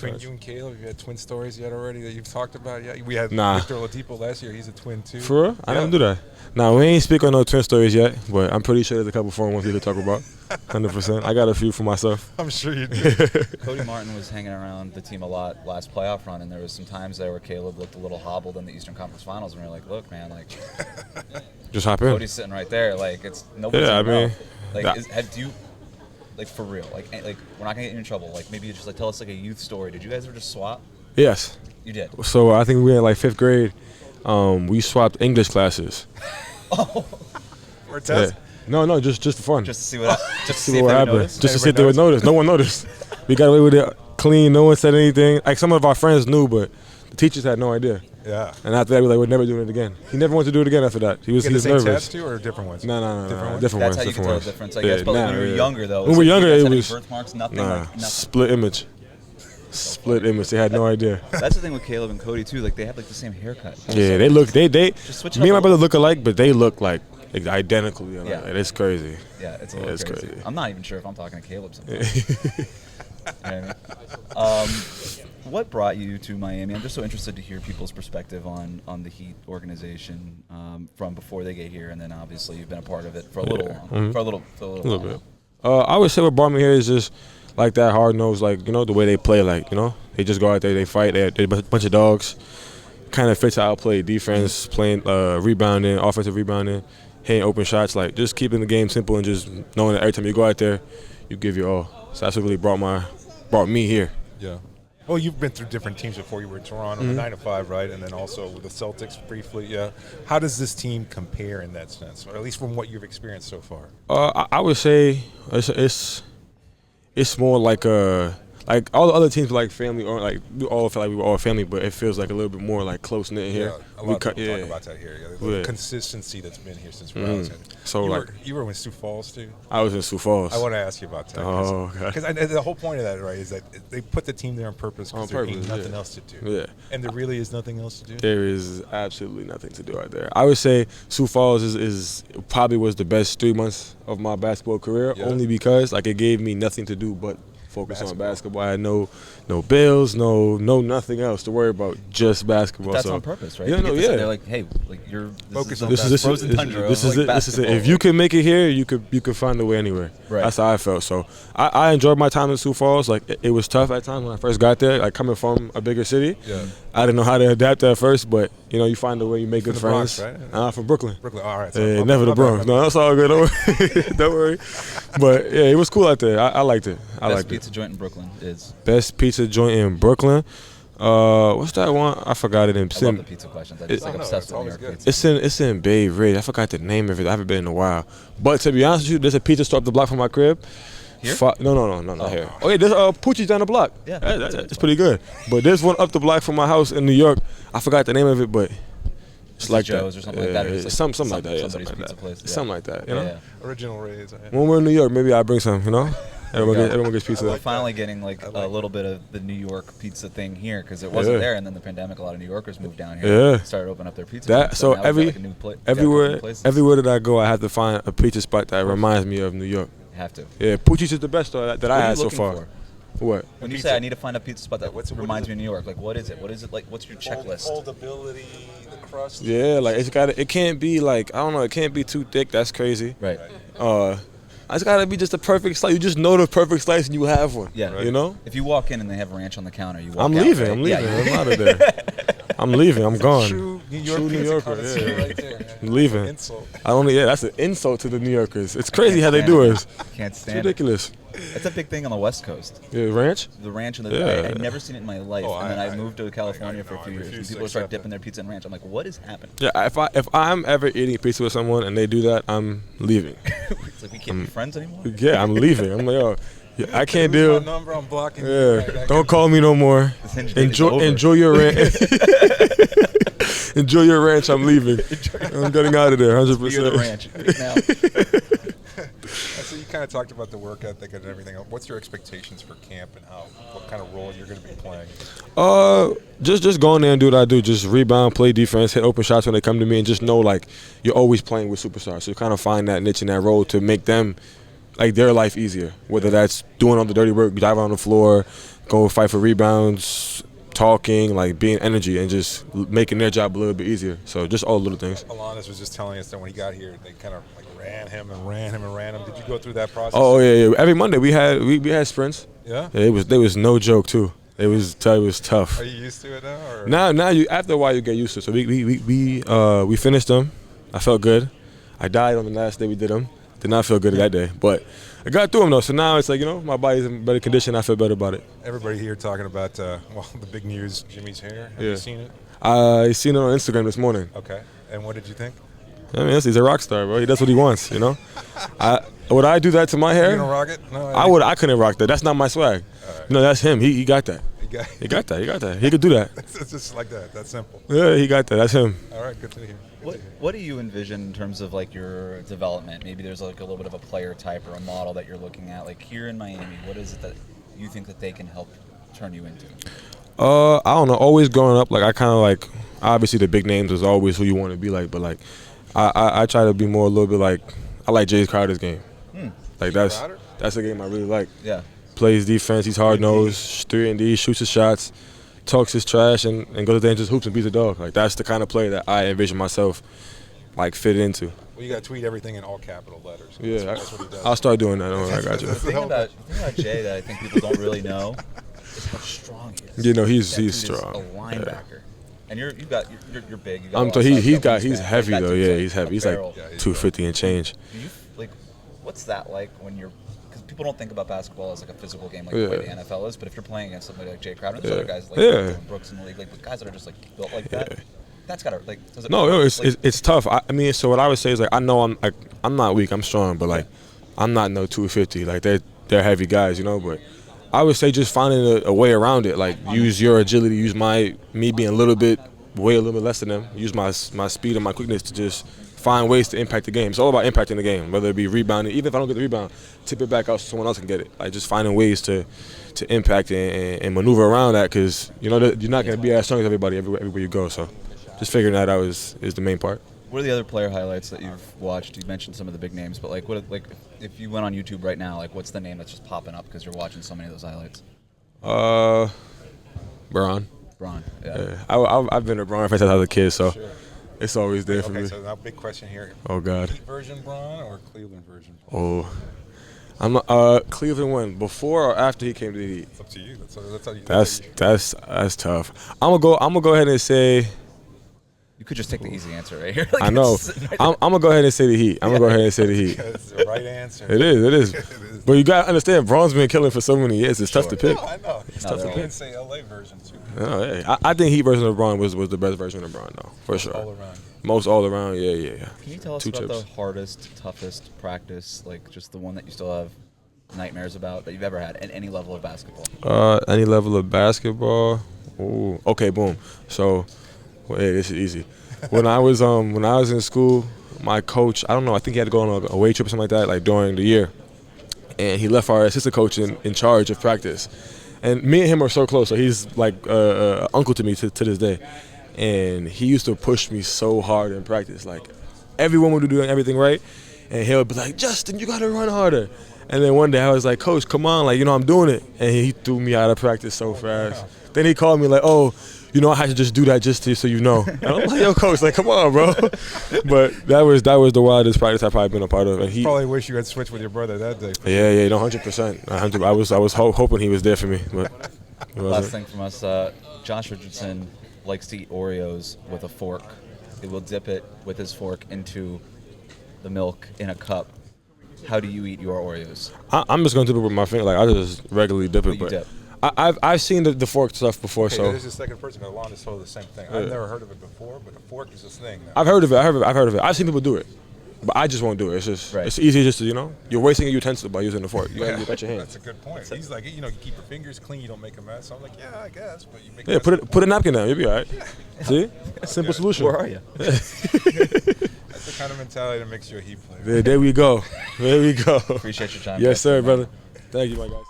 You and Caleb, you had twin stories yet already that you've talked about yet? We had Nah. Victor Oladipo last year. He's a twin too. For real? I didn't do that. Nah, we ain't speak on no twin stories yet, but I'm pretty sure there's a couple fun ones we could talk about. 100%. I got a few for myself. I'm sure you do. Cody Martin was hanging around the team a lot last playoff run, and there was some times there where Caleb looked a little hobbled in the Eastern Conference Finals, and we were like, look, man, like, Just hop in. Cody's sitting right there. Like, it's nobody's Yeah, I gonna mean, know. Like, have you, like, for real, like, we're not gonna get you in trouble. Like, maybe you just like tell us like a youth story. Did you guys ever just swap? Yes. You did. So I think we were in like 5th grade. We swapped English classes. Oh. Or test? Yeah. No, just for fun. Just to see what. Just to see what happened. noticed? Just to see if they would notice. No one noticed. We got away with it clean. No one said anything. Like some of our friends knew, but the teachers had no idea. Yeah. And after that, we like, we're never doing it again. He never wanted to do it again after that. He was You get the same nervous. tats too, or different ones? No. Different That's ones. how you can tell the difference, I guess. But when we were younger, though, When we were younger, it it was was birthmarks, nothing. nah, Like, nothing. split image. Split image. They had no idea. That's the thing with Caleb and Cody too. Like they have like the same haircut. Yeah, they look. They. Just switch it Me up and my a brother little. look alike, but they look like identical. You know? Yeah. It's crazy. Yeah, it's a little It's crazy. crazy. I'm not even sure if I'm talking to Caleb sometimes. You know what I mean? What brought you to Miami? I'm just so interested to hear people's perspective on the Heat organization from before they get here, and then obviously you've been a part of it for a little long, Mm-hmm. for a little bit. I would say what brought me here is just like that hard nose, like the way they play, like they just go out there, they fight, they're a bunch of dogs. Kind of fits how I play defense, playing rebounding, offensive rebounding, hitting open shots, like just keeping the game simple and just knowing that every time you go out there, you give your all. So that's what really brought me here. Yeah. Well, you've been through different teams before. You were in Toronto, the 9 to 5, right? And then also with the Celtics briefly. Yeah. How does this team compare in that sense, or at least from what you've experienced so far? I would say it's more like all the other teams like family, or like we all feel like we were all family, but it feels like a little bit more like close knit here. Yeah, a lot of people talk about that here. Yeah, the consistency that's been here since when I was in. So you were in Sioux Falls too. I was in Sioux Falls. I want to ask you about that. Oh, okay. Because the whole point of that, right, is that they put the team there on purpose because there ain't nothing else to do. Yeah. And there really is nothing else to do. There is absolutely nothing to do out there. I would say Sioux Falls is probably was the best 3 months of my basketball career, only because like it gave me nothing to do but focus on basketball. I had no bills, no nothing else to worry about, just basketball. But that's on purpose, right? Yeah, they're like, hey, like you're focus on this is frozen tundra. This is it. If you can make it here, you could find a way anywhere. Right. That's how I felt. So I enjoyed my time in Sioux Falls. Like it was tough at times when I first got there. Like coming from a bigger city, I didn't know how to adapt at first, but you find a way. You make good friends. Bronx, right? From Brooklyn. Brooklyn. All right. So Never the Bronx. No, that's all good. Don't worry. Don't worry. But yeah, it was cool out there. I liked it. Best pizza joint in Brooklyn is best pizza joint in Brooklyn. What's that one? I forgot it. I love the pizza questions. I'm just like obsessed with New York pizza. It's in Bay Ridge. I forgot the name of it. I haven't been in a while. But to be honest with you, there's a pizza store up the block from my crib. Here? No, not here. Oh yeah, there's Poochie's down the block. Yeah, it's pretty good. But there's one up the block from my house in New York. I forgot the name of it, but it's like Joe's that. Or something like that. Or just like something like that. Yeah, somebody's something like pizza that. place. Yeah. Something like that. You know? Original Rays. When we're in New York, maybe I'll bring some. Everyone gets pizza. We're finally getting like a little bit of the New York pizza thing here because it wasn't there, and then the pandemic, a lot of New Yorkers moved down here. Yeah. Started opening up their pizza. That so now we've got, like, everywhere places. that I go, I have to find a pizza spot that reminds me of New York. You have to. Yeah, Poochie's is the best store that I had so far. For? What? When you say I need to find a pizza spot that reminds me of New York, like what is it? What is it like? What's your checklist? Foldability, the crust. Yeah, like it can't be like I don't know. It can't be too thick. That's crazy. Right. It's gotta be just the perfect slice. You just know the perfect slice and you have one. Yeah. Right. You know. If you walk in and they have ranch on the counter, you walk I'm out, leaving. right? I'm leaving. Yeah, I'm out of there. I'm leaving. I'm gone. True New Yorker. Yeah. Right there, I'm leaving. Insult. That's an insult to the New Yorkers. It's crazy how they do it. Can't It's stand ridiculous. It's a big thing on the West Coast. Yeah, ranch? The ranch and I've never seen it in my life. And then I moved to California for a few years. And people start dipping their pizza in ranch. I'm like, what is happening? Yeah, if I'm ever eating pizza with someone and they do that, I'm leaving. It's like we can't be friends anymore. Yeah, I'm leaving. I'm like, oh, I can't deal. My number, I'm blocking you. Yeah, don't call me no more. Enjoy your ranch. Enjoy your ranch. I'm leaving. I'm getting out of there. 100%. You're the ranch now. So you kind of talked about the work ethic and everything. What's your expectations for camp and what kind of role you're going to be playing? Just go in there and do what I do. Just rebound, play defense, hit open shots when they come to me, and just know like you're always playing with superstars. So you kind of find that niche in that role to make them like their life easier. Whether that's doing all the dirty work, driving on the floor, go fight for rebounds, talking, like being energy, and just making their job a little bit easier. So just all little things. Alanis was just telling us that when he got here, they kind of like ran him. Did you go through that process? Oh yeah. Every Monday we had sprints. Yeah. It was no joke too. It was tough. Are you used to it now? Or? Now you after a while you get used to it. So we finished them. I felt good. I died on the last day we did them. Did not feel good that day, but I got through them though. So now it's like, my body's in better condition. I feel better about it. Everybody here talking about the big news, Jimmy's hair. Have you seen it? I seen it on Instagram this morning. Okay. And what did you think? I mean, he's a rock star, bro. He does what he wants, Would I do that to my hair? You gonna rock it? No. I couldn't rock that. That's not my swag. Right. That's him. He got that. He got that. He could do that. It's just like that. That's simple. Yeah, he got that. That's him. All right, good to hear. What do you envision in terms of like your development? Maybe there's like a little bit of a player type or a model that you're looking at. Like here in Miami, what is it that you think that they can help turn you into? I don't know. Always growing up, like I kind of like obviously the big names is always who you want to be like, but like I try to be more a little bit like I like Jae Crowder's game. Like that's a game I really like. Yeah. Plays defense. He's hard nosed, 3-and-D, shoots his shots, talks his trash, and goes there and just hoops and beats a dog. Like that's the kind of player that I envision myself like fit into. Well, you got to tweet everything in all capital letters. Yeah, that's what he does. I'll start doing that. I got you. The thing about Jae that I think people don't really know is how strong he is. He's strong. He's a linebacker. Yeah. And you're big. He's heavy though. Yeah, he's heavy. He's like 250 and change. Do you what's that like when you're? Because people don't think about basketball as like a physical game like the way the NFL is. But if you're playing against somebody like Jae Crowder, there's other guys like Brooks in the league, like guys that are just like built like that. That's gotta like. It's tough. I mean, so what I would say is like I know I'm not weak. I'm strong, but like I'm not no 250. Like they're heavy guys, But I would say just finding a way around it. Like use your agility, use me being a little bit less than them. Use my speed and my quickness to just find ways to impact the game. It's all about impacting the game, whether it be rebounding. Even if I don't get the rebound, tip it back out so someone else can get it. Like just finding ways to impact and maneuver around that because you're not going to be as strong as everybody everywhere you go. So just figuring that out is the main part. What are the other player highlights that you've watched? You mentioned some of the big names, but like if you went on YouTube right now, like what's the name that's just popping up because you're watching so many of those highlights? Bron. Yeah. I've been a Bron fan since I was a kid, so. Sure. It's always there for me. Okay, so now big question here. Oh, God. Heat version Bron or Cleveland version? Oh. I'm Cleveland won before or after he came to the Heat? It's up to you. That's how you. That's tough. I'm gonna go ahead and say. You could just take the easy answer right here. I know. I'm gonna go ahead and say the Heat. I'm gonna go ahead and say the Heat. That's the right answer. It is. But you gotta understand, Bron's been killing for so many years. It's tough to pick. No, I know. It's tough to pick. Say LA version too. No, hey, I think Heat version of Bron was the best version of Bron, though, for sure. All around. Most all around, yeah. Can you tell us about the hardest, toughest practice, like just the one that you still have nightmares about that you've ever had at any level of basketball? Any level of basketball? Ooh. Okay, boom. So, hey, this is easy. When I was in school, my coach, I don't know, I think he had to go on a away trip or something like that, like during the year, and he left our assistant coach in charge of practice. And me and him are so close, so he's like uncle to me to this day. And he used to push me so hard in practice. Like, everyone would be doing everything right, and he'll be like, Justin, you got to run harder. And then one day I was like, Coach, come on, like, I'm doing it. And he threw me out of practice so fast. Then he called me like, oh, I had to just do that just so you know. And I'm like, yo, Coach, like, come on, bro. But that was the wildest practice I've probably been a part of. And he probably wish you had switched with your brother that day. Yeah, 100%. I was hoping he was there for me. But last thing from us, Josh Richardson likes to eat Oreos with a fork. He will dip it with his fork into the milk in a cup. How do you eat your Oreos? I'm just going to dip it with my finger. Like, I just regularly dip it. But you dip. I've seen the fork stuff before, okay, so. This is the second person because Alon has told the same thing. I've never heard of it before, but a fork is this thing now. I've heard of it. I've seen people do it, but I just won't do it. It's just It's easy just to you're wasting a utensil by using the fork. You got your hands. That's a good point. He's like, you keep your fingers clean, you don't make a mess. So I'm like, yeah, I guess, but you make. Yeah, put a napkin down. You'll be all right. Yeah. See, simple solution. Where are you? That's the kind of mentality that makes you a Heat player. There we go. Appreciate your time. Yes, sir, brother. Thank you, my guys.